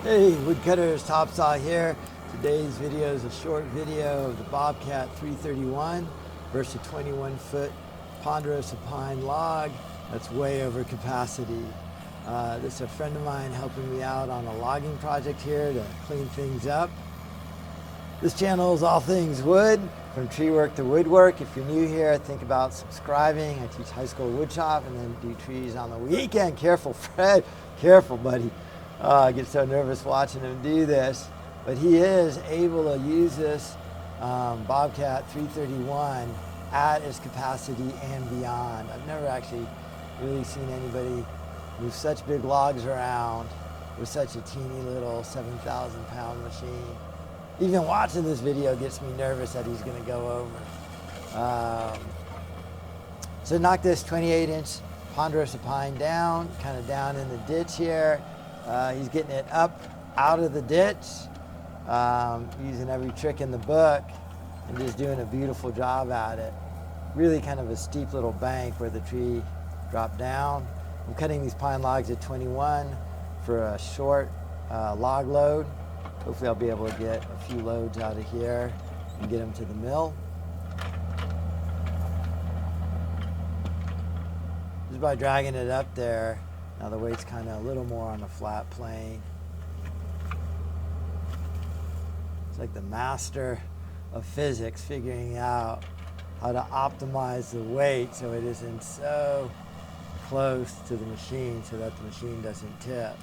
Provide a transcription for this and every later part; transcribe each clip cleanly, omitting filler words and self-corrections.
Hey, woodcutters, TopSaw here. Today's video is a short video of the Bobcat 331 versus a 21-foot ponderosa pine log that's way over capacity. This is a friend of mine helping me out on a logging project here to clean things up. This channel is all things wood, from tree work to woodwork. If you're new here, think about subscribing. I teach high school woodshop and then do trees on the weekend. Careful, Fred. Careful, buddy. I get so nervous watching him do this. But he is able to use this Bobcat 331 at its capacity and beyond. I've never actually really seen anybody move such big logs around with such a teeny little 7,000-pound machine. Even watching this video gets me nervous that he's going to go over. So knock this 28-inch ponderosa pine down, kind of down in the ditch here. He's getting it up out of the ditch, using every trick in the book and just doing a beautiful job at it. Really kind of a steep little bank where the tree dropped down. I'm cutting these pine logs at 21 for a short log load. Hopefully I'll be able to get a few loads out of here and get them to the mill. Just by dragging it up there, now the weight's kind of a little more on the flat plane. It's like the master of physics figuring out how to optimize the weight so it isn't so close to the machine so that the machine doesn't tip.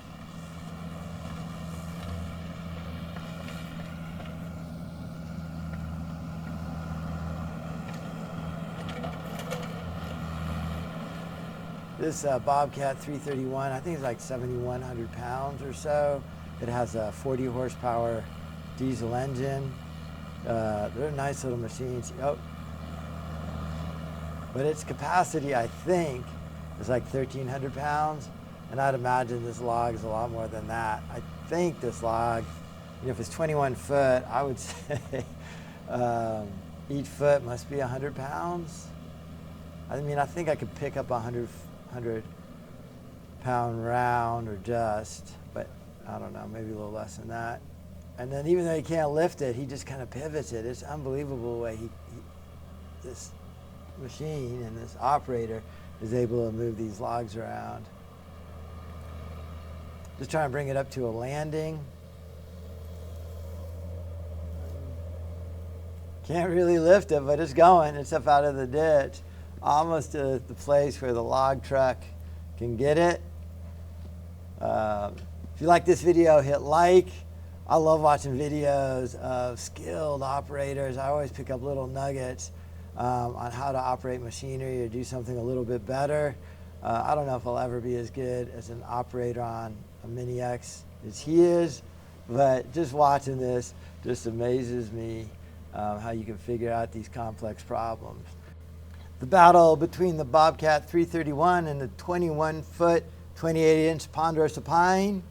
This Bobcat 331, I think it's like 7,100 pounds or so. It has a 40 horsepower diesel engine. They're nice little machines. Oh. But its capacity, I think, is like 1,300 pounds. And I'd imagine this log is a lot more than that. I think this log, if it's 21 foot, I would say each foot must be 100 pounds. I mean, I think I could pick up 100-pound round or just, but I don't know, maybe a little less than that. And then even though he can't lift it, he just kind of pivots it. It's unbelievable the way this machine and this operator is able to move these logs around. Just trying to bring it up to a landing. Can't really lift it, but it's going. It's up out of the ditch, almost to the place where the log truck can get it. If you like this video, hit like. I love watching videos of skilled operators. I always pick up little nuggets on how to operate machinery or do something a little bit better. I don't know if I'll ever be as good as an operator on a Mini X as he is, but just watching this just amazes me how you can figure out these complex problems. The battle between the Bobcat 331 and the 21-foot, 28-inch ponderosa pine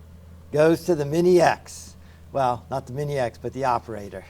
goes to the Mini X. Well, not the Mini X, but the operator.